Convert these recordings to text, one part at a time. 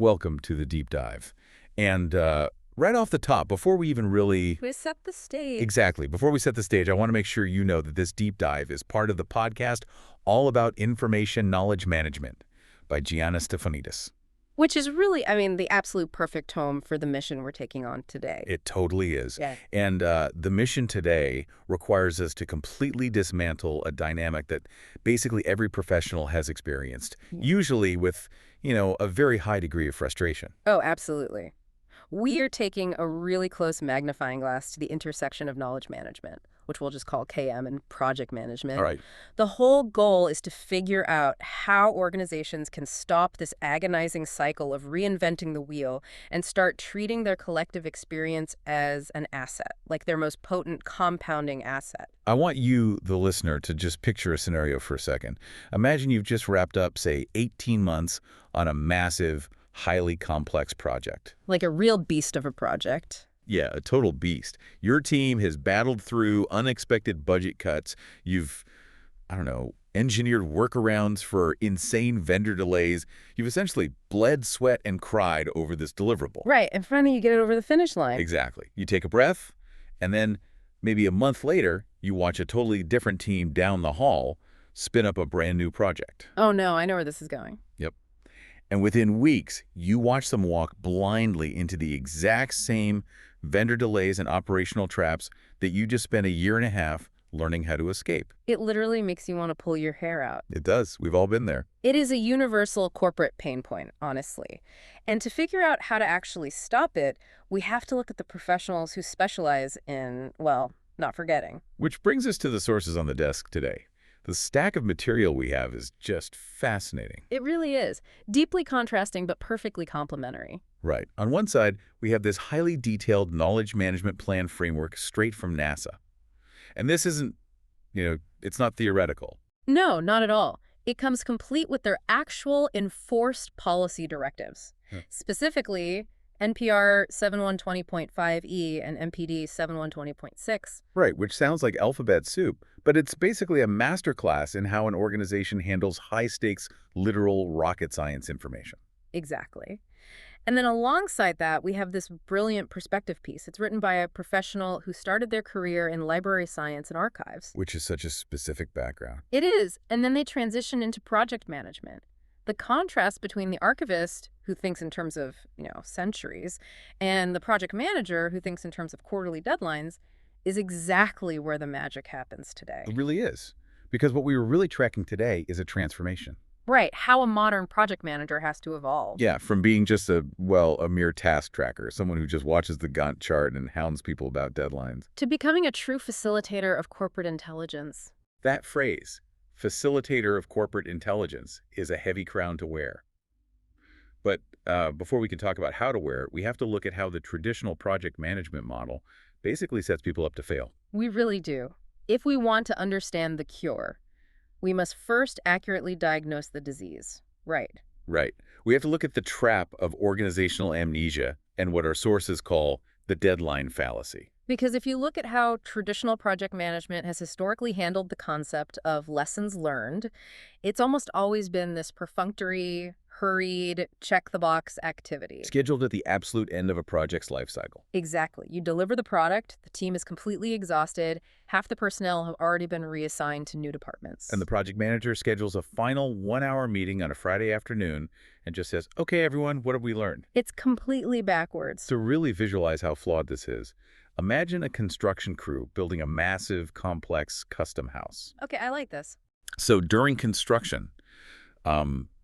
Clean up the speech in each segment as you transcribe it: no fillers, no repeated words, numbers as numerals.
Welcome to the deep dive. And right off the top, before we even really... We set the stage. Exactly. Before we set the stage, I want to make sure you know that this deep dive is part of the podcast all about information knowledge management by Gianna Stefanidis. Which is really, I mean, the absolute perfect home for the mission we're taking on today. It totally is. Yeah. And the mission today requires us to completely dismantle a dynamic that basically every professional has experienced, usually with, a very high degree of frustration. Oh, absolutely. We are taking a really close magnifying glass to the intersection of knowledge management, which we'll just call KM, and project management. All right. The whole goal is to figure out how organizations can stop this agonizing cycle of reinventing the wheel and start treating their collective experience as an asset, like their most potent compounding asset. I want you, the listener, to just picture a scenario for a second. Imagine you've just wrapped up, say, 18 months on a massive, highly complex project. Like a real beast of a project. Yeah, a total beast. Your team has battled through unexpected budget cuts. You've, engineered workarounds for insane vendor delays. You've essentially bled, sweat, and cried over this deliverable. Right, and finally you get it over the finish line. Exactly. You take a breath, and then maybe a month later, you watch a totally different team down the hall spin up a brand new project. Oh no, I know where this is going. Yep. And within weeks, you watch them walk blindly into the exact same vendor delays and operational traps that you just spent a year and a half learning how to escape. It literally makes you want to pull your hair out. It does. We've all been there. It is a universal corporate pain point, honestly. And to figure out how to actually stop it, we have to look at the professionals who specialize in, well, not forgetting. Which brings us to the sources on the desk today. The stack of material we have is just fascinating. It really is. Deeply contrasting, but perfectly complementary. Right. On one side, we have this highly detailed knowledge management plan framework straight from NASA. And this isn't, it's not theoretical. No, not at all. It comes complete with their actual enforced policy directives. Specifically, NPR 7120.5E and MPD 7120.6. Right, which sounds like alphabet soup, but it's basically a masterclass in how an organization handles high-stakes, literal rocket science information. Exactly. And then alongside that, we have this brilliant perspective piece. It's written by a professional who started their career in library science and archives. Which is such a specific background. It is. And then they transition into project management. The contrast between the archivist, who thinks in terms of, centuries, and the project manager, who thinks in terms of quarterly deadlines, is exactly where the magic happens today. It really is. Because what we were really tracking today is a transformation. Right, how a modern project manager has to evolve. Yeah, from being just a mere task tracker, someone who just watches the Gantt chart and hounds people about deadlines. To becoming a true facilitator of corporate intelligence. That phrase, facilitator of corporate intelligence, is a heavy crown to wear. But before we can talk about how to wear it, we have to look at how the traditional project management model basically sets people up to fail. We really do. If we want to understand the cure, we must first accurately diagnose the disease. Right. Right. We have to look at the trap of organizational amnesia and what our sources call the deadline fallacy. Because if you look at how traditional project management has historically handled the concept of lessons learned, it's almost always been this perfunctory, hurried, check-the-box activity. Scheduled at the absolute end of a project's life cycle. Exactly. You deliver the product, the team is completely exhausted, half the personnel have already been reassigned to new departments. And the project manager schedules a final 1-hour meeting on a Friday afternoon and just says, okay, everyone, what have we learned? It's completely backwards. To really visualize how flawed this is, imagine a construction crew building a massive, complex custom house. Okay, I like this. So during construction,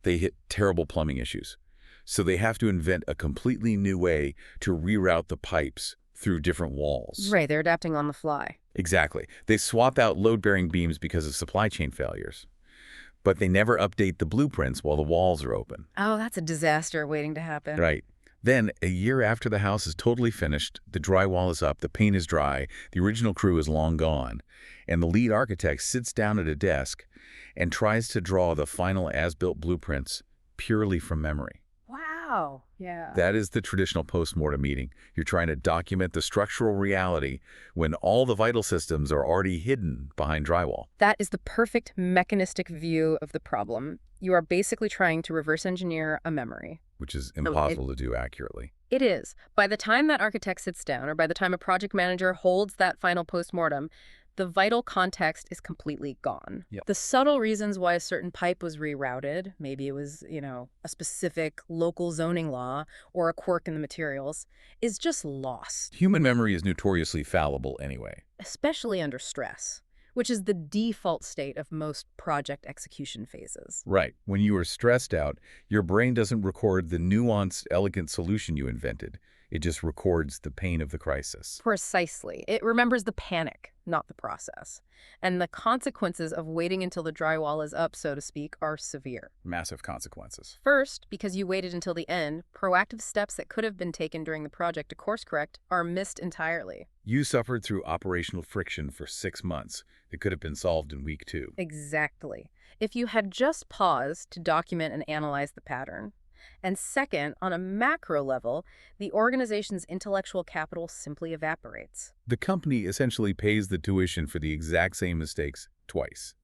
they hit terrible plumbing issues. So they have to invent a completely new way to reroute the pipes through different walls. Right, they're adapting on the fly. Exactly. They swap out load-bearing beams because of supply chain failures. But they never update the blueprints while the walls are open. Oh, that's a disaster waiting to happen. Right. Then, a year after the house is totally finished, the drywall is up, the paint is dry, the original crew is long gone, and the lead architect sits down at a desk and tries to draw the final as-built blueprints purely from memory. Wow. wow. Yeah. That is the traditional postmortem meeting. You're trying to document the structural reality when all the vital systems are already hidden behind drywall. That is the perfect mechanistic view of the problem. You are basically trying to reverse engineer a memory. Which is So impossible to do accurately. it is. By the time that architect sits down, or by the time a project manager holds that final postmortem, the vital context is completely gone. Yep. The subtle reasons why a certain pipe was rerouted, maybe it was, a specific local zoning law or a quirk in the materials, is just lost, Human memory is notoriously fallible anyway. especially under stress, which is the default state of most project execution phases. Right. When you are stressed out, your brain doesn't record the nuanced, elegant solution you invented. It just records the pain of the crisis. Precisely. It remembers the panic, not the process. And the consequences of waiting until the drywall is up, so to speak, are severe. Massive consequences. First, because you waited until the end, proactive steps that could have been taken during the project to course correct are missed entirely. You suffered through operational friction for 6 months. It could have been solved in week 2. Exactly. If you had just paused to document and analyze the pattern. And second, on a macro level, the organization's intellectual capital simply evaporates. The company essentially pays the tuition for the exact same mistakes twice,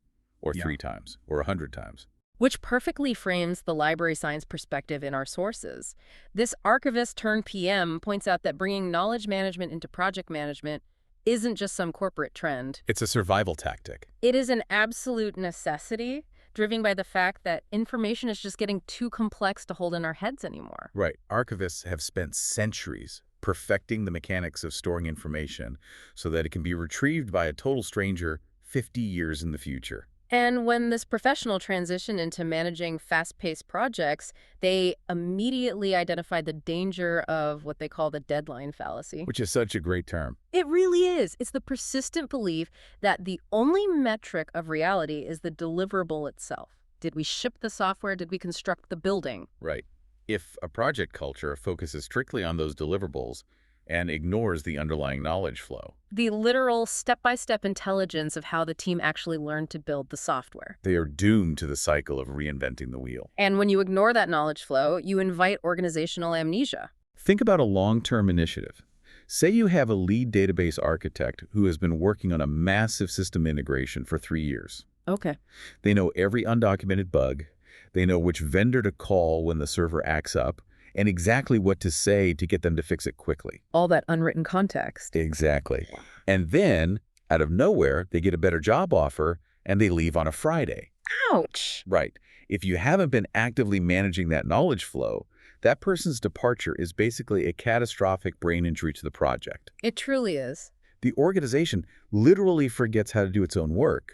or 3 times, or 100 times. Which perfectly frames the library science perspective in our sources. This archivist turned PM points out that bringing knowledge management into project management isn't just some corporate trend. It's a survival tactic. It is an absolute necessity, driven by the fact that information is just getting too complex to hold in our heads anymore. Right. Archivists have spent centuries perfecting the mechanics of storing information so that it can be retrieved by a total stranger 50 years in the future. And when this professional transitioned into managing fast-paced projects, they immediately identified the danger of what they call the deadline fallacy. Which is such a great term. It really is. It's the persistent belief that the only metric of reality is the deliverable itself. Did we ship the software? Did we construct the building? Right. If a project culture focuses strictly on those deliverables and ignores the underlying knowledge flow, The literal step-by-step intelligence of how the team actually learned to build the software. they are doomed to the cycle of reinventing the wheel. And when you ignore that knowledge flow, you invite organizational amnesia. Think about a long-term initiative. Say you have a lead database architect who has been working on a massive system integration for 3 years. Okay. They know every undocumented bug. They know which vendor to call when the server acts up, and exactly what to say to get them to fix it quickly. All that unwritten context. Exactly. And then, out of nowhere, they get a better job offer, and they leave on a Friday. Ouch. Right. If you haven't been actively managing that knowledge flow, that person's departure is basically a catastrophic brain injury to the project. It truly is. The organization literally forgets how to do its own work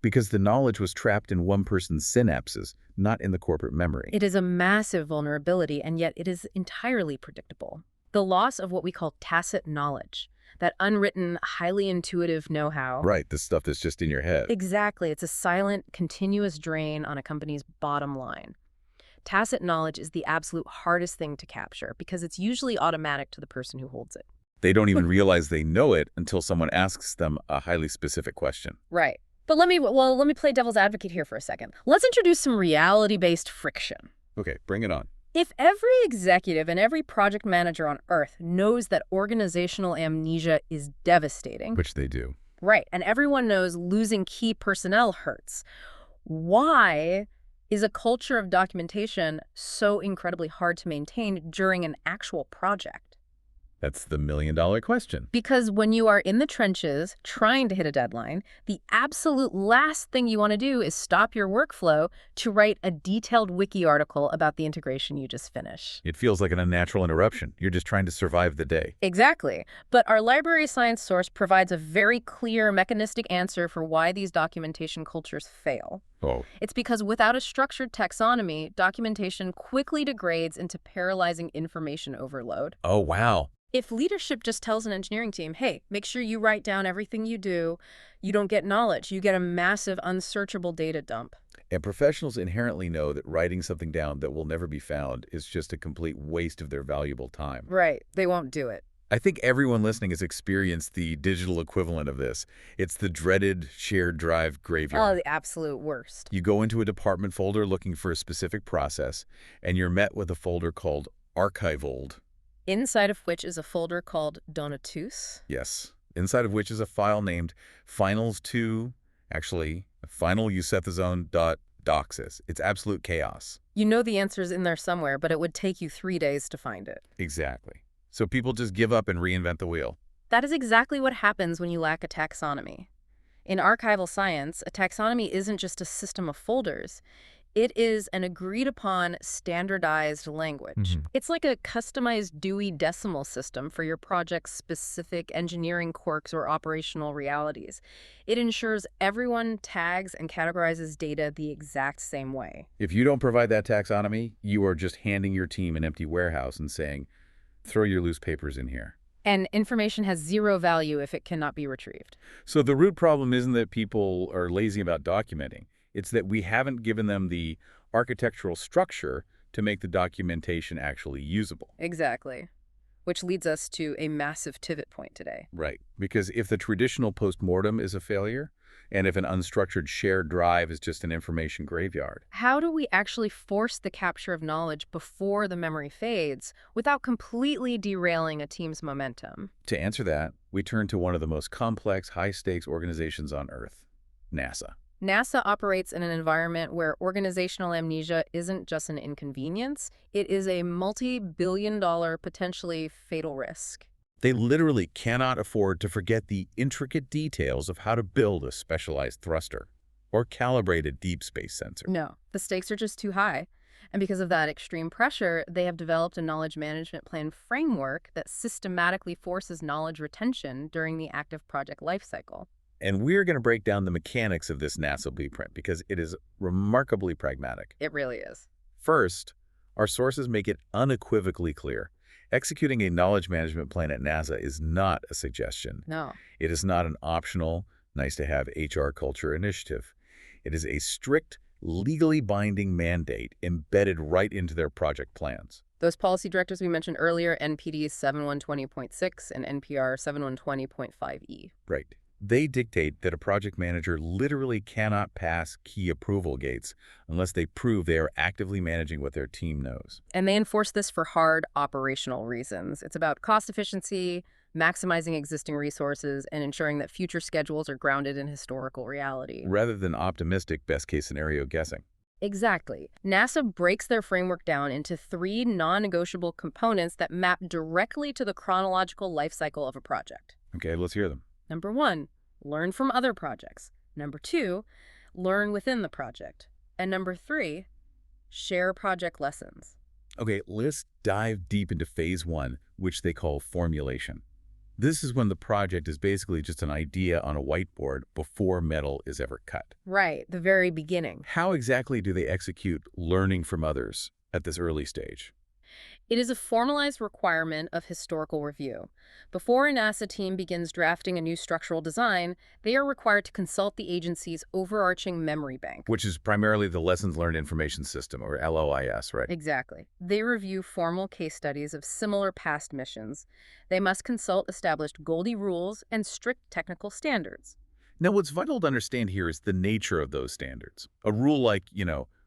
because the knowledge was trapped in one person's synapses, not in the corporate memory. It is a massive vulnerability, and yet it is entirely predictable. The loss of what we call tacit knowledge, that unwritten, highly intuitive know-how. Right, the stuff that's just in your head. Exactly. It's a silent, continuous drain on a company's bottom line. Tacit knowledge is the absolute hardest thing to capture because it's usually automatic to the person who holds it. They don't even realize they know it until someone asks them a highly specific question. Right. But let me play devil's advocate here for a second. Let's introduce some reality-based friction. Okay, bring it on. If every executive and every project manager on Earth knows that organizational amnesia is devastating, Which they do. right, and everyone knows losing key personnel hurts, why is a culture of documentation so incredibly hard to maintain during an actual project? That's the million-dollar question. Because when you are in the trenches trying to hit a deadline, the absolute last thing you want to do is stop your workflow to write a detailed wiki article about the integration you just finished. It feels like an unnatural interruption. You're just trying to survive the day. Exactly. But our library science source provides a very clear mechanistic answer for why these documentation cultures fail. Oh. It's because without a structured taxonomy, documentation quickly degrades into paralyzing information overload. Oh, wow. If leadership just tells an engineering team, hey, make sure you write down everything you do, you don't get knowledge. You get a massive, unsearchable data dump. And professionals inherently know that writing something down that will never be found is just a complete waste of their valuable time. Right. They won't do it. I think everyone listening has experienced the digital equivalent of this. It's the dreaded shared drive Oh, graveyard. the absolute worst. You go into a department folder looking for a specific process, and you're met with a folder called archivold. Inside of which is a folder called Donatus. Yes. Inside of which is a file named finals2, actually, finalusethiszone.doxys. It's absolute chaos. You know the answer's in there somewhere, but it would take you 3 days to find it. Exactly. So people just give up and reinvent the wheel. That is exactly what happens when you lack a taxonomy. In archival science, a taxonomy isn't just a system of folders. It is an agreed-upon, standardized language. It's like a customized Dewey Decimal System for your project's specific engineering quirks or operational realities. It ensures everyone tags and categorizes data the exact same way. If you don't provide that taxonomy, you are just handing your team an empty warehouse and saying, throw your loose papers in here. And information has zero value if it cannot be retrieved. So the root problem isn't that people are lazy about documenting. It's that we haven't given them the architectural structure to make the documentation actually usable. Exactly. Which leads us to a massive pivot point today. Right. Because if the traditional postmortem is a failure, and if an unstructured shared drive is just an information graveyard. How do we actually force the capture of knowledge before the memory fades without completely derailing a team's momentum? To answer that, we turn to one of the most complex, high-stakes organizations on Earth, NASA. NASA operates in an environment where organizational amnesia isn't just an inconvenience, it is a multi-billion-dollar, potentially fatal risk. They literally cannot afford to forget the intricate details of how to build a specialized thruster or calibrate a deep space sensor. No, the stakes are just too high. And because of that extreme pressure, they have developed a knowledge management plan framework that systematically forces knowledge retention during the active project lifecycle. And we're going to break down the mechanics of this NASA blueprint because it is remarkably pragmatic. It really is. First, our sources make it unequivocally clear. Executing a knowledge management plan at NASA is not a suggestion. No. It is not an optional, nice-to-have HR culture initiative. It is a strict, legally binding mandate embedded right into their project plans. Those policy directives we mentioned earlier, NPD 7120.6 and NPR 7120.5E. Right. They dictate that a project manager literally cannot pass key approval gates unless they prove they are actively managing what their team knows. And they enforce this for hard operational reasons. It's about cost efficiency, maximizing existing resources, and ensuring that future schedules are grounded in historical reality. Rather than optimistic best-case scenario guessing. Exactly. NASA breaks their framework down into 3 non-negotiable components that map directly to the chronological life cycle of a project. Okay, let's hear them. Number 1, learn from other projects. Number 2, learn within the project. And number 3, share project lessons. Okay, let's dive deep into phase 1, which they call formulation. This is when the project is basically just an idea on a whiteboard before metal is ever cut. Right, the very beginning. How exactly do they execute learning from others at this early stage? It is a formalized requirement of historical review. Before a NASA team begins drafting a new structural design, they are required to consult the agency's overarching memory bank. Which is primarily the Lessons Learned Information System, or LOIS, right? Exactly. They review formal case studies of similar past missions. They must consult established Goldie rules and strict technical standards. Now, what's vital to understand here is the nature of those standards. A rule like,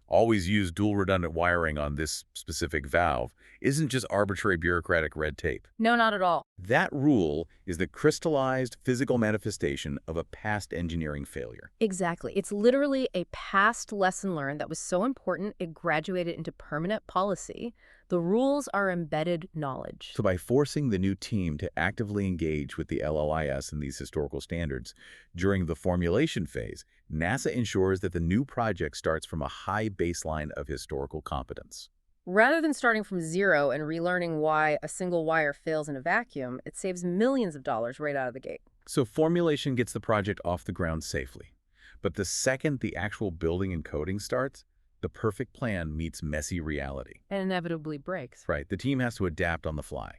always use dual redundant wiring on this specific valve isn't just arbitrary bureaucratic red tape. No, not at all. That rule is the crystallized physical manifestation of a past engineering failure. Exactly. It's literally a past lesson learned that was so important it graduated into permanent policy. The rules are embedded knowledge. So by forcing the new team to actively engage with the LOIS and these historical standards during the formulation phase, NASA ensures that the new project starts from a high baseline of historical competence. Rather than starting from zero and relearning why a single wire fails in a vacuum, it saves millions of dollars right out of the gate. So formulation gets the project off the ground safely. But the second the actual building and coding starts, the perfect plan meets messy reality. And inevitably breaks. Right, the team has to adapt on the fly.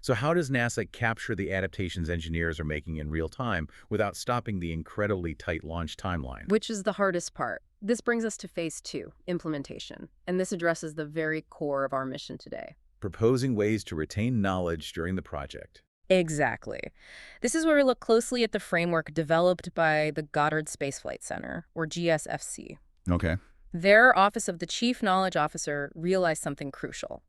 So how does NASA capture the adaptations engineers are making in real time without stopping the incredibly tight launch timeline? Which is the hardest part. This brings us to phase 2, implementation. And this addresses the very core of our mission today. Proposing ways to retain knowledge during the project. Exactly. This is where we look closely at the framework developed by the Goddard Space Flight Center, or GSFC. Okay. Their Office of the Chief Knowledge Officer realized something crucial.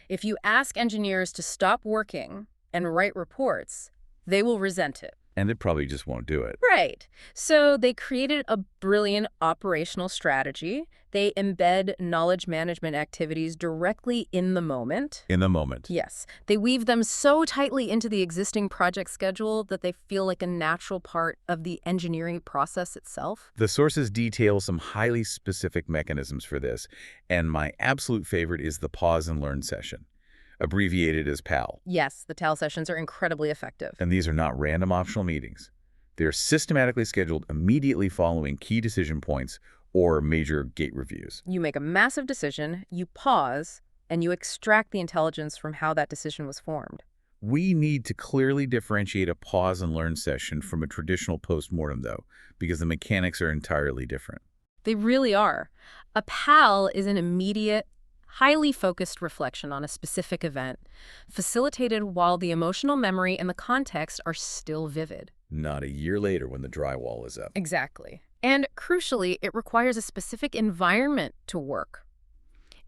If you ask engineers to stop working and write reports, they will resent it. And it probably just won't do it. Right. So they created a brilliant operational strategy. They embed knowledge management activities directly in the moment. In the moment. Yes. They weave them so tightly into the existing project schedule that they feel like a natural part of the engineering process itself. The sources detail some highly specific mechanisms for this, and my absolute favorite is the pause and learn session, abbreviated as PAL. Yes, the TAL sessions are incredibly effective. And these are not random optional meetings. They're systematically scheduled immediately following key decision points or major gate reviews. You make a massive decision, you pause, and you extract the intelligence from how that decision was formed. We need to clearly differentiate a pause and learn session from a traditional postmortem, though, because the mechanics are entirely different. They really are. A PAL is an immediate, highly focused reflection on a specific event, facilitated while the emotional memory and the context are still vivid. Not a year later when the drywall is up. Exactly. And crucially, it requires a specific environment to work.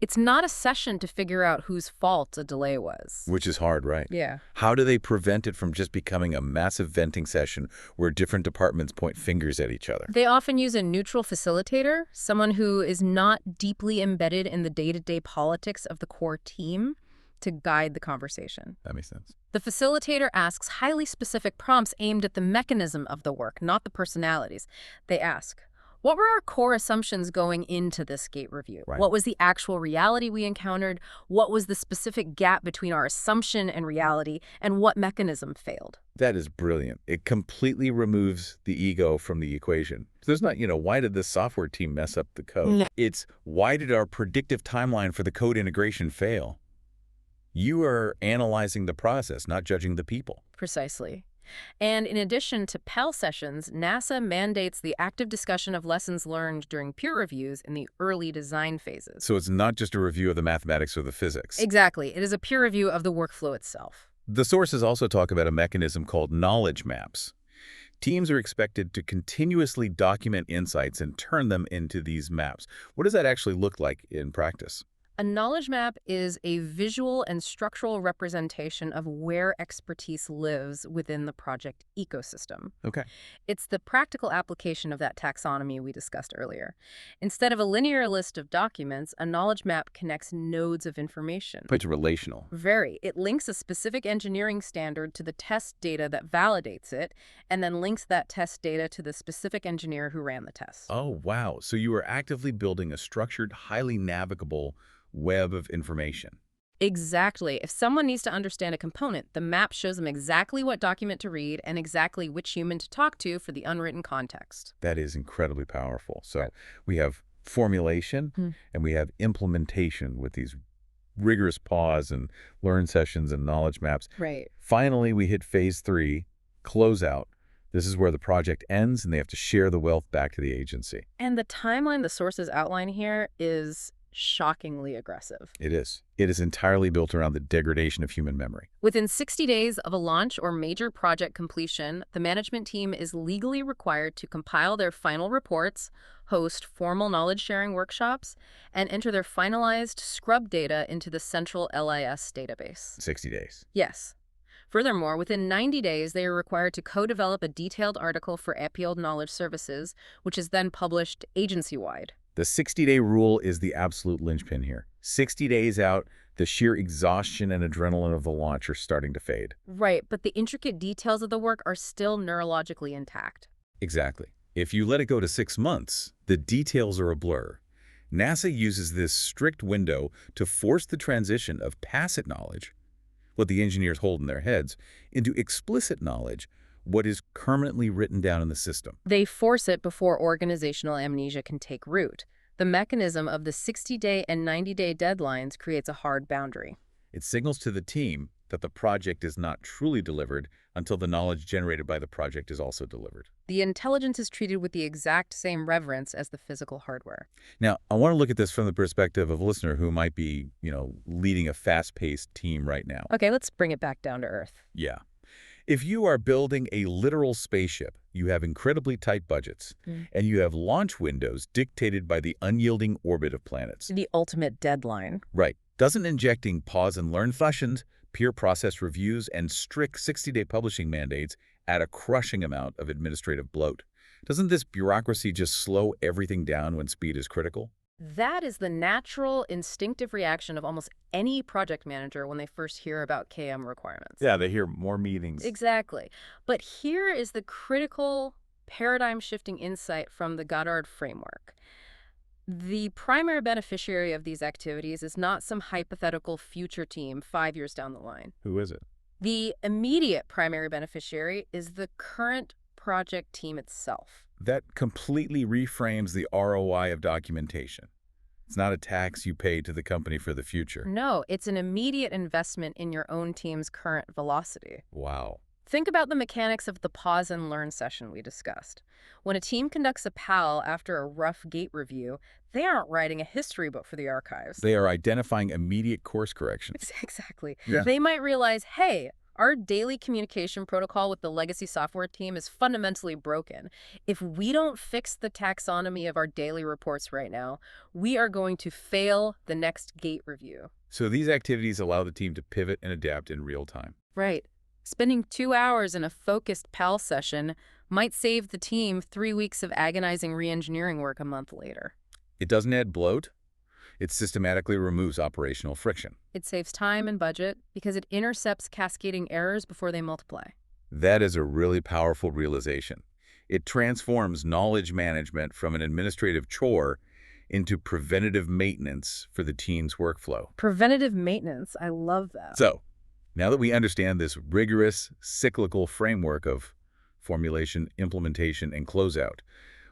It's not a session to figure out whose fault a delay was. Which is hard, right? Yeah. How do they prevent it from just becoming a massive venting session where different departments point fingers at each other? They often use a neutral facilitator, someone who is not deeply embedded in the day-to-day politics of the core team, to guide the conversation. That makes sense. The facilitator asks highly specific prompts aimed at the mechanism of the work, not the personalities. They ask, what were our core assumptions going into this gate review? Right. What was the actual reality we encountered? What was the specific gap between our assumption and reality? And what mechanism failed? That is brilliant. It completely removes the ego from the equation. So there's not, why did this software team mess up the code? No. It's, why did our predictive timeline for the code integration fail? You are analyzing the process, not judging the people. Precisely. And in addition to PAL sessions, NASA mandates the active discussion of lessons learned during peer reviews in the early design phases. So it's not just a review of the mathematics or the physics. Exactly. It is a peer review of the workflow itself. The sources also talk about a mechanism called knowledge maps. Teams are expected to continuously document insights and turn them into these maps. What does that actually look like in practice? A knowledge map is a visual and structural representation of where expertise lives within the project ecosystem. Okay. It's the practical application of that taxonomy we discussed earlier. Instead of a linear list of documents, a knowledge map connects nodes of information. It's relational. Very. It links a specific engineering standard to the test data that validates it, and then links that test data to the specific engineer who ran the test. Oh, wow. So you are actively building a structured, highly navigable web of information. Exactly. If someone needs to understand a component, the map shows them exactly what document to read and exactly which human to talk to for the unwritten context. That is incredibly powerful. So we have formulation and we have implementation with these rigorous pause and learn sessions and knowledge maps. Right. Finally, we hit phase 3, closeout. This is where the project ends and they have to share the wealth back to the agency. And the timeline the sources outline here is shockingly aggressive. It is. It is entirely built around the degradation of human memory. Within 60 days of a launch or major project completion, the management team is legally required to compile their final reports, host formal knowledge-sharing workshops, and enter their finalized scrub data into the central LIS database. 60 days. Yes. Furthermore, within 90 days, they are required to co-develop a detailed article for Appield Knowledge Services, which is then published agency-wide. The 60-day rule is the absolute linchpin here. 60 days out, the sheer exhaustion and adrenaline of the launch are starting to fade. Right, but the intricate details of the work are still neurologically intact. Exactly. If you let it go to 6 months, the details are a blur. NASA uses this strict window to force the transition of tacit knowledge, what the engineers hold in their heads, into explicit knowledge, what is permanently written down in the system. They force it before organizational amnesia can take root. The mechanism of the 60-day and 90-day deadlines creates a hard boundary. It signals to the team that the project is not truly delivered until the knowledge generated by the project is also delivered. The intelligence is treated with the exact same reverence as the physical hardware. Now, I want to look at this from the perspective of a listener who might be, leading a fast-paced team right now. Okay, let's bring it back down to earth. Yeah. If you are building a literal spaceship, you have incredibly tight budgets, Mm. and you have launch windows dictated by the unyielding orbit of planets. The ultimate deadline. Right. Doesn't injecting pause and learn functions, peer process reviews, and strict 60-day publishing mandates add a crushing amount of administrative bloat? Doesn't this bureaucracy just slow everything down when speed is critical? That is the natural, instinctive reaction of almost any project manager when they first hear about KM requirements. Yeah, they hear more meetings. Exactly. But here is the critical paradigm-shifting insight from the Goddard framework. The primary beneficiary of these activities is not some hypothetical future team 5 years down the line. Who is it? The immediate primary beneficiary is the current project team itself. That completely reframes the ROI of documentation. It's not a tax you pay to the company for the future. No, it's an immediate investment in your own team's current velocity. Wow. Think about the mechanics of the pause and learn session we discussed. When a team conducts a PAL after a rough gate review, they aren't writing a history book for the archives. They are identifying immediate course corrections. Exactly. Yeah. They might realize, hey, our daily communication protocol with the legacy software team is fundamentally broken. If we don't fix the taxonomy of our daily reports right now, we are going to fail the next gate review. So these activities allow the team to pivot and adapt in real time. Right. Spending 2 hours in a focused PAL session might save the team 3 weeks of agonizing re-engineering work a month later. It doesn't add bloat. It systematically removes operational friction. It saves time and budget because it intercepts cascading errors before they multiply. That is a really powerful realization. It transforms knowledge management from an administrative chore into preventative maintenance for the team's workflow. Preventative maintenance, I love that. So, now that we understand this rigorous, cyclical framework of formulation, implementation, and closeout,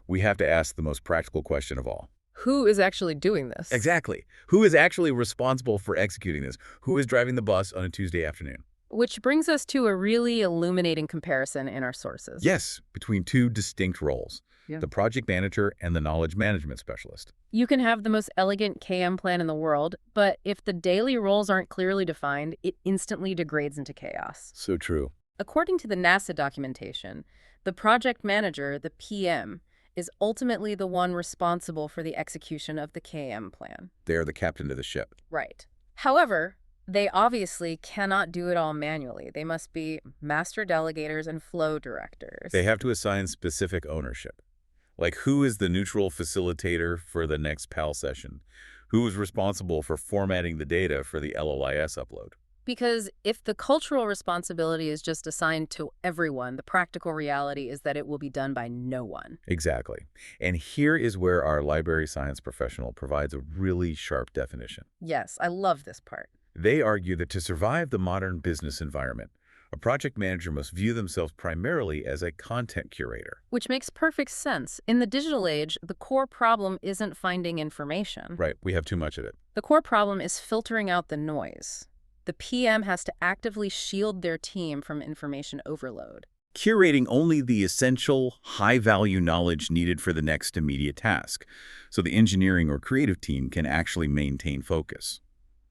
we have to ask the most practical question of all. Who is actually doing this? Exactly. Who is actually responsible for executing this? Who is driving the bus on a Tuesday afternoon? Which brings us to a really illuminating comparison in our sources. Yes, between two distinct roles, Yeah. the project manager and the knowledge management specialist. You can have the most elegant KM plan in the world, but if the daily roles aren't clearly defined, it instantly degrades into chaos. So true. According to the NASA documentation, the project manager, the PM, is ultimately the one responsible for the execution of the KM plan. They are the captain of the ship. Right. However, they obviously cannot do it all manually. They must be master delegators and flow directors. They have to assign specific ownership. Like, who is the neutral facilitator for the next PAL session? Who is responsible for formatting the data for the LLIS upload? Because if the cultural responsibility is just assigned to everyone, the practical reality is that it will be done by no one. Exactly. And here is where our library science professional provides a really sharp definition. Yes, I love this part. They argue that to survive the modern business environment, a project manager must view themselves primarily as a content curator. Which makes perfect sense. In the digital age, the core problem isn't finding information. Right, we have too much of it. The core problem is filtering out the noise. The PM has to actively shield their team from information overload. Curating only the essential, high-value knowledge needed for the next immediate task, so the engineering or creative team can actually maintain focus.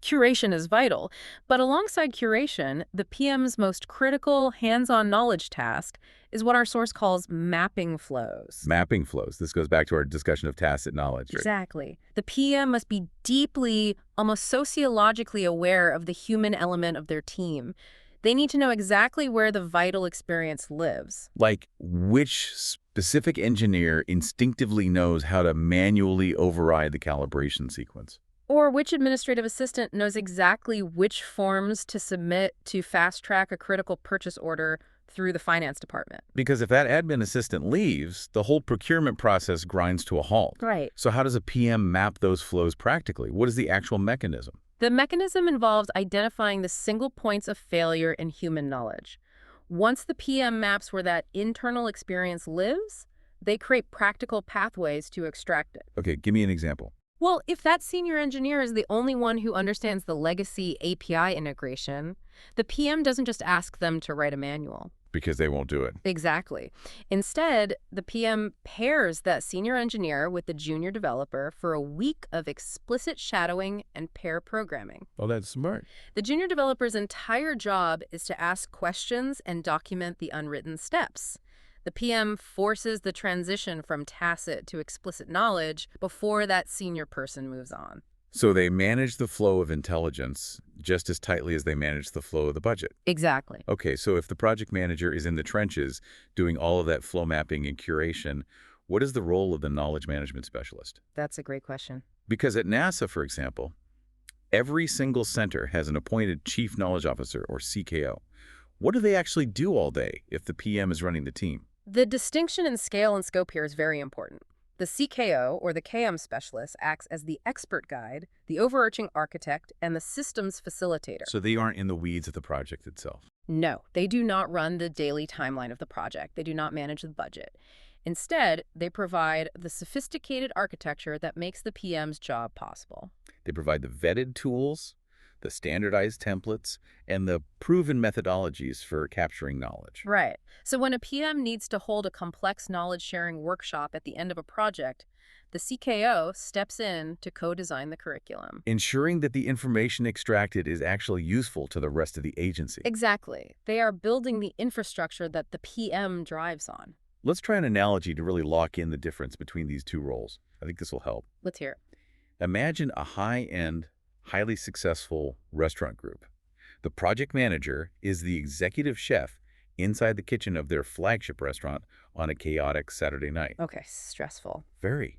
Curation is vital, but alongside curation, the PM's most critical hands-on knowledge task is what our source calls mapping flows. Mapping flows. This goes back to our discussion of tacit knowledge. Right? Exactly. The PM must be deeply, almost sociologically aware of the human element of their team. They need to know exactly where the vital experience lives. Like, which specific engineer instinctively knows how to manually override the calibration sequence? Or which administrative assistant knows exactly which forms to submit to fast-track a critical purchase order through the finance department. Because if that admin assistant leaves, the whole procurement process grinds to a halt. Right. So how does a PM map those flows practically? What is the actual mechanism? The mechanism involves identifying the single points of failure in human knowledge. Once the PM maps where that internal experience lives, they create practical pathways to extract it. Okay, give me an example. Well, if that senior engineer is the only one who understands the legacy API integration, the PM doesn't just ask them to write a manual. Because they won't do it. Exactly. Instead, the PM pairs that senior engineer with the junior developer for a week of explicit shadowing and pair programming. Oh, that's smart. The junior developer's entire job is to ask questions and document the unwritten steps. The PM forces the transition from tacit to explicit knowledge before that senior person moves on. So they manage the flow of intelligence just as tightly as they manage the flow of the budget. Exactly. Okay, so if the project manager is in the trenches doing all of that flow mapping and curation, what is the role of the knowledge management specialist? That's a great question. Because at NASA, for example, every single center has an appointed Chief Knowledge Officer, or CKO. What do they actually do all day if the PM is running the team? The distinction in scale and scope here is very important. The CKO, or the KM specialist, acts as the expert guide, the overarching architect, and the systems facilitator. So they aren't in the weeds of the project itself. No, they do not run the daily timeline of the project. They do not manage the budget. Instead, they provide the sophisticated architecture that makes the PM's job possible. They provide the vetted tools, the standardized templates, and the proven methodologies for capturing knowledge. Right. So when a PM needs to hold a complex knowledge-sharing workshop at the end of a project, the CKO steps in to co-design the curriculum. Ensuring that the information extracted is actually useful to the rest of the agency. Exactly. They are building the infrastructure that the PM drives on. Let's try an analogy to really lock in the difference between these two roles. I think this will help. Let's hear it. Imagine a high-end, highly successful restaurant group. The project manager is the executive chef inside the kitchen of their flagship restaurant on a chaotic Saturday night. Okay, stressful. Very.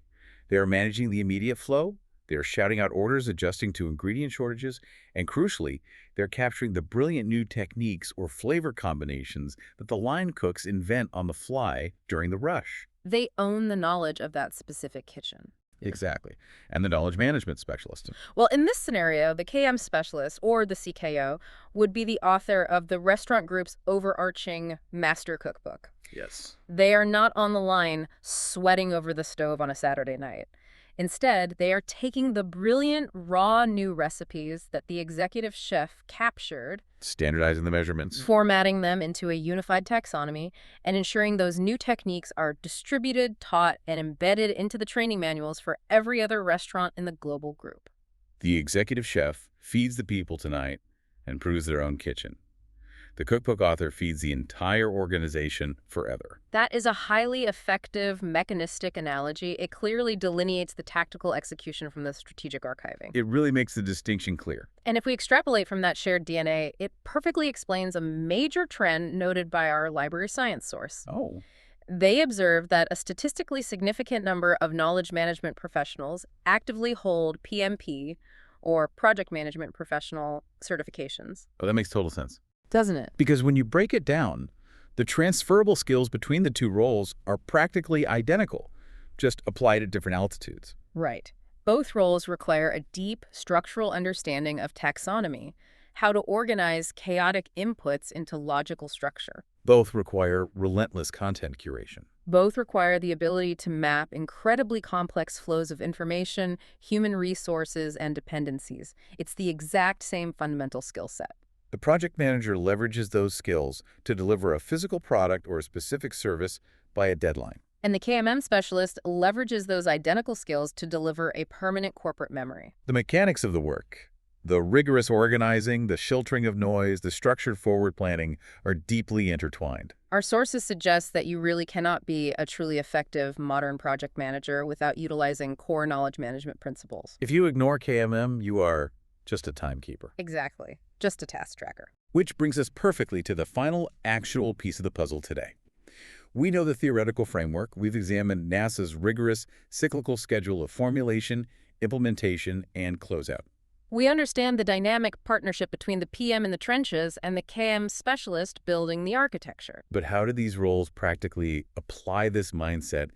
They are managing the immediate flow, they are shouting out orders, adjusting to ingredient shortages, and crucially, they're capturing the brilliant new techniques or flavor combinations that the line cooks invent on the fly during the rush. They own the knowledge of that specific kitchen. Exactly. And the knowledge management specialist. Well, in this scenario, the KM specialist, or the CKO, would be the author of the restaurant group's overarching master cookbook. Yes. They are not on the line sweating over the stove on a Saturday night. Instead, they are taking the brilliant, raw new recipes that the executive chef captured, Standardizing the measurements. formatting them into a unified taxonomy, and ensuring those new techniques are distributed, taught, and embedded into the training manuals for every other restaurant in the global group. The executive chef feeds the people tonight and proves their own kitchen. The cookbook author feeds the entire organization forever. That is a highly effective mechanistic analogy. It clearly delineates the tactical execution from the strategic archiving. It really makes the distinction clear. And if we extrapolate from that shared DNA, it perfectly explains a major trend noted by our library science source. Oh. They observed that a statistically significant number of knowledge management professionals actively hold PMP, or project management professional, certifications. Oh, that makes total sense. Doesn't it? Because when you break it down, the transferable skills between the two roles are practically identical, just applied at different altitudes. Right. Both roles require a deep structural understanding of taxonomy, how to organize chaotic inputs into logical structure. Both require relentless content curation. Both require the ability to map incredibly complex flows of information, human resources, and dependencies. It's the exact same fundamental skill set. The project manager leverages those skills to deliver a physical product or a specific service by a deadline. And the KMM specialist leverages those identical skills to deliver a permanent corporate memory. The mechanics of the work, the rigorous organizing, the filtering of noise, the structured forward planning are deeply intertwined. Our sources suggest that you really cannot be a truly effective modern project manager without utilizing core knowledge management principles. If you ignore KMM, you are just a timekeeper. Exactly. Just a task tracker. Which brings us perfectly to the final actual piece of the puzzle today. We know the theoretical framework. We've examined NASA's rigorous cyclical schedule of formulation, implementation, and closeout. We understand the dynamic partnership between the PM in the trenches and the KM specialist building the architecture. But how do these roles practically apply this mindset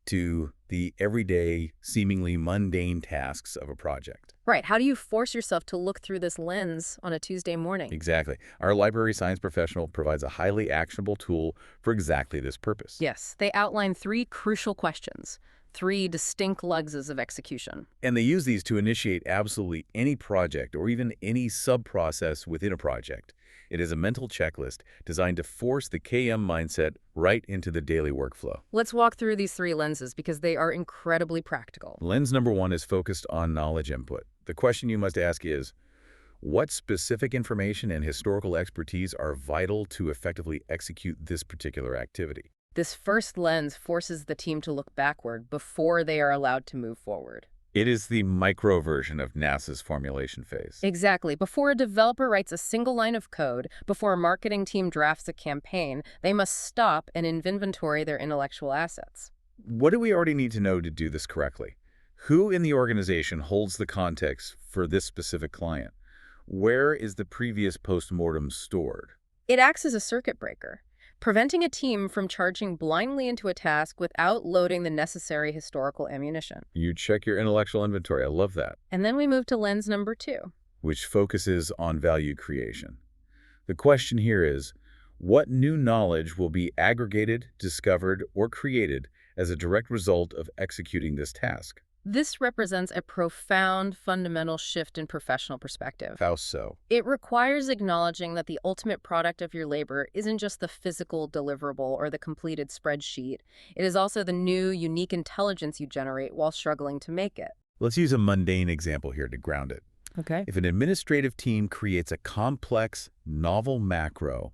to the everyday, seemingly mundane tasks of a project? Right. How do you force yourself to look through this lens on a Tuesday morning? Exactly. Our library science professional provides a highly actionable tool for exactly this purpose. Yes. They outline 3 crucial questions. 3 distinct legs of execution. And they use these to initiate absolutely any project or even any sub-process within a project. It is a mental checklist designed to force the KM mindset right into the daily workflow. Let's walk through these 3 lenses because they are incredibly practical. Lens number 1 is focused on knowledge input. The question you must ask is, what specific information and historical expertise are vital to effectively execute this particular activity? This first lens forces the team to look backward before they are allowed to move forward. It is the micro version of NASA's formulation phase. Exactly. Before a developer writes a single line of code, before a marketing team drafts a campaign, they must stop and inventory their intellectual assets. What do we already need to know to do this correctly? Who in the organization holds the context for this specific client? Where is the previous postmortem stored? It acts as a circuit breaker, preventing a team from charging blindly into a task without loading the necessary historical ammunition. You check your intellectual inventory. I love that. And then we move to lens number 2. Which focuses on value creation. The question here is, what new knowledge will be aggregated, discovered, or created as a direct result of executing this task? This represents a profound, fundamental shift in professional perspective. How so? It requires acknowledging that the ultimate product of your labor isn't just the physical deliverable or the completed spreadsheet. It is also the new, unique intelligence you generate while struggling to make it. Let's use a mundane example here to ground it. Okay. If an administrative team creates a complex, novel macro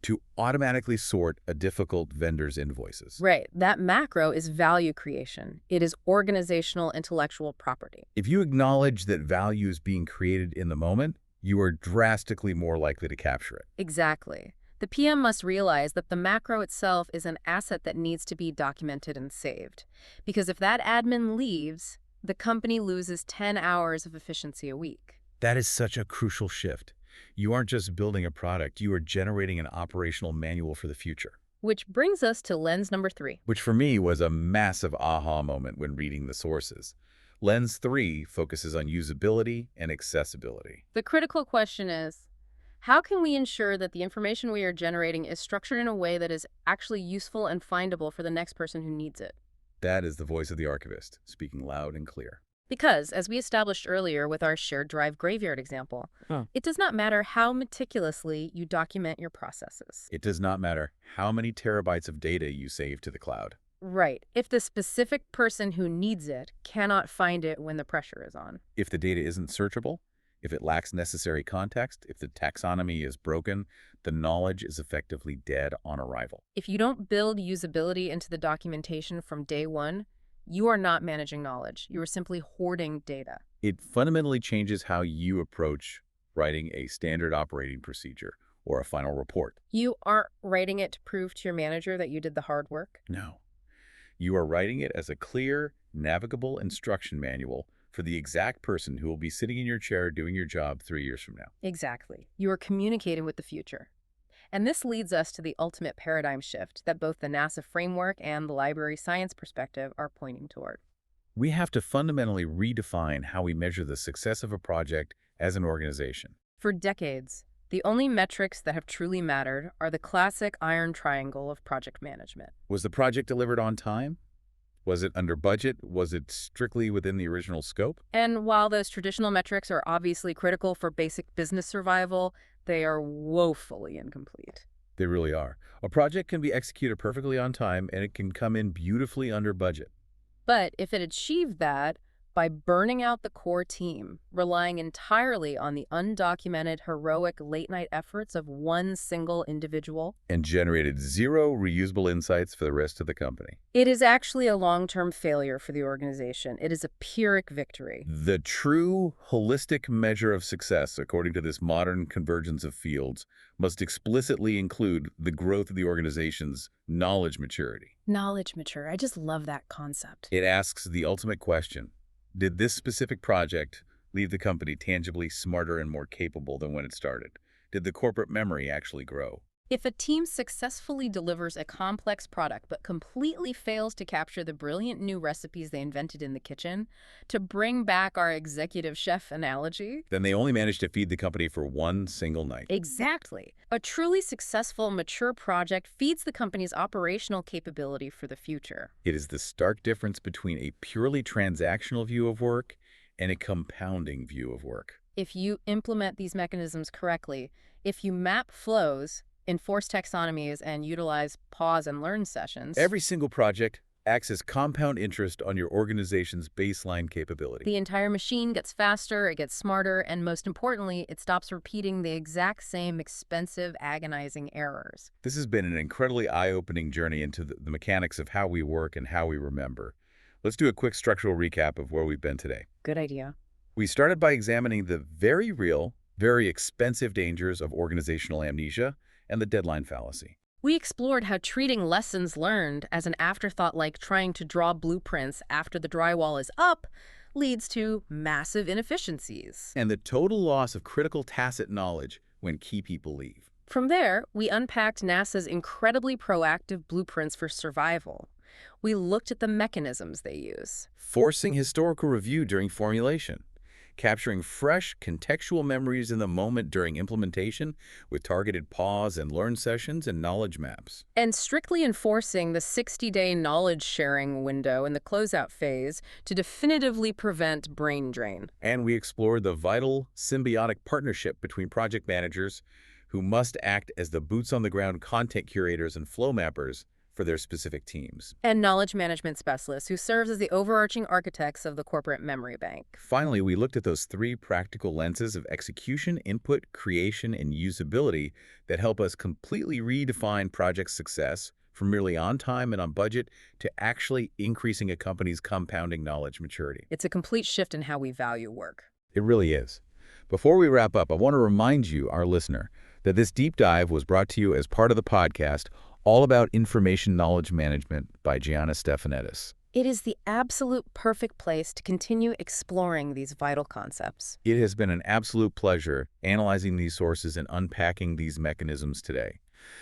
to automatically sort a difficult vendor's invoices. Right. That macro is value creation. It is organizational intellectual property. If you acknowledge that value is being created in the moment, you are drastically more likely to capture it. Exactly. The PM must realize that the macro itself is an asset that needs to be documented and saved. Because if that admin leaves, the company loses 10 hours of efficiency a week. That is such a crucial shift. You aren't just building a product, you are generating an operational manual for the future. Which brings us to lens number 3. Which for me was a massive aha moment when reading the sources. Lens 3 focuses on usability and accessibility. The critical question is, how can we ensure that the information we are generating is structured in a way that is actually useful and findable for the next person who needs it? That is the voice of the archivist, speaking loud and clear. Because, as we established earlier with our shared drive graveyard example, it does not matter how meticulously you document your processes. It does not matter how many terabytes of data you save to the cloud. Right. If the specific person who needs it cannot find it when the pressure is on. If the data isn't searchable, if it lacks necessary context, if the taxonomy is broken, the knowledge is effectively dead on arrival. If you don't build usability into the documentation from day one, you are not managing knowledge. You are simply hoarding data. It fundamentally changes how you approach writing a standard operating procedure or a final report. You aren't writing it to prove to your manager that you did the hard work. No. You are writing it as a clear, navigable instruction manual for the exact person who will be sitting in your chair doing your job 3 years from now. Exactly. You are communicating with the future. And this leads us to the ultimate paradigm shift that both the NASA framework and the library science perspective are pointing toward. We have to fundamentally redefine how we measure the success of a project as an organization. For decades, the only metrics that have truly mattered are the classic iron triangle of project management. Was the project delivered on time? Was it under budget? Was it strictly within the original scope? And while those traditional metrics are obviously critical for basic business survival, they are woefully incomplete. They really are. A project can be executed perfectly on time, and it can come in beautifully under budget. But if it achieved that by burning out the core team, relying entirely on the undocumented, heroic late-night efforts of one single individual, And generated zero reusable insights for the rest of the company. it is actually a long-term failure for the organization. It is a Pyrrhic victory. The true holistic measure of success, according to this modern convergence of fields, must explicitly include the growth of the organization's knowledge maturity. Knowledge mature. I just love that concept. It asks the ultimate question: did this specific project leave the company tangibly smarter and more capable than when it started? Did the corporate memory actually grow? If a team successfully delivers a complex product but completely fails to capture the brilliant new recipes they invented in the kitchen, to bring back our executive chef analogy, Then they only managed to feed the company for one single night. exactly. A truly successful, mature project feeds the company's operational capability for the future. It is the stark difference between a purely transactional view of work and a compounding view of work. If you implement these mechanisms correctly, if you map flows, enforce taxonomies, and utilize pause and learn sessions, Every single project acts as compound interest on your organization's baseline capability. the entire machine gets faster, it gets smarter, and most importantly, it stops repeating the exact same expensive, agonizing errors. This has been an incredibly eye-opening journey into the mechanics of how we work and how we remember. Let's do a quick structural recap of where we've been today. Good idea. We started by examining the very real, very expensive dangers of organizational amnesia and the deadline fallacy. We explored how treating lessons learned as an afterthought, like trying to draw blueprints after the drywall is up, leads to massive inefficiencies. And the total loss of critical tacit knowledge when key people leave. From there, we unpacked NASA's incredibly proactive blueprints for survival. We looked at the mechanisms they use. Forcing historical review during formulation. Capturing fresh, contextual memories in the moment during implementation with targeted pause and learn sessions and knowledge maps. And strictly enforcing the 60-day knowledge sharing window in the closeout phase to definitively prevent brain drain. And we explored the vital symbiotic partnership between project managers who must act as the boots-on-the-ground content curators and flow mappers for their specific teams. And knowledge management specialists who serves as the overarching architects of the corporate memory bank. Finally, we looked at those three practical lenses of execution, input, creation, and usability that help us completely redefine project success from merely on time and on budget to actually increasing a company's compounding knowledge maturity. It's a complete shift in how we value work. It really is. Before we wrap up, I want to remind you, our listener, that this deep dive was brought to you as part of the podcast All About Information Knowledge Management by Gianna Stefanidis. It is the absolute perfect place to continue exploring these vital concepts. It has been an absolute pleasure analyzing these sources and unpacking these mechanisms today.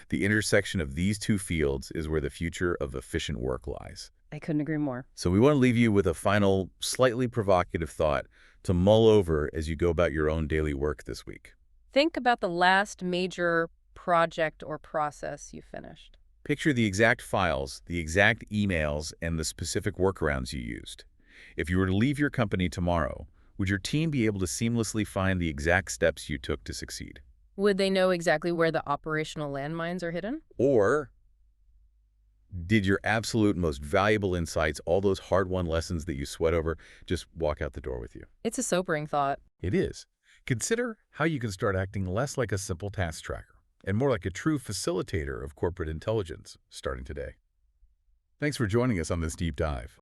The intersection of these two fields is where the future of efficient work lies. I couldn't agree more. So we want to leave you with a final, slightly provocative thought to mull over as you go about your own daily work this week. Think about the last major project or process you finished. Picture the exact files, the exact emails, and the specific workarounds you used. If you were to leave your company tomorrow, would your team be able to seamlessly find the exact steps you took to succeed? Would they know exactly where the operational landmines are hidden? Or did your absolute most valuable insights, all those hard-won lessons that you sweat over, just walk out the door with you? It's a sobering thought. It is. Consider how you can start acting less like a simple task tracker and more like a true facilitator of corporate intelligence starting today. Thanks for joining us on this deep dive.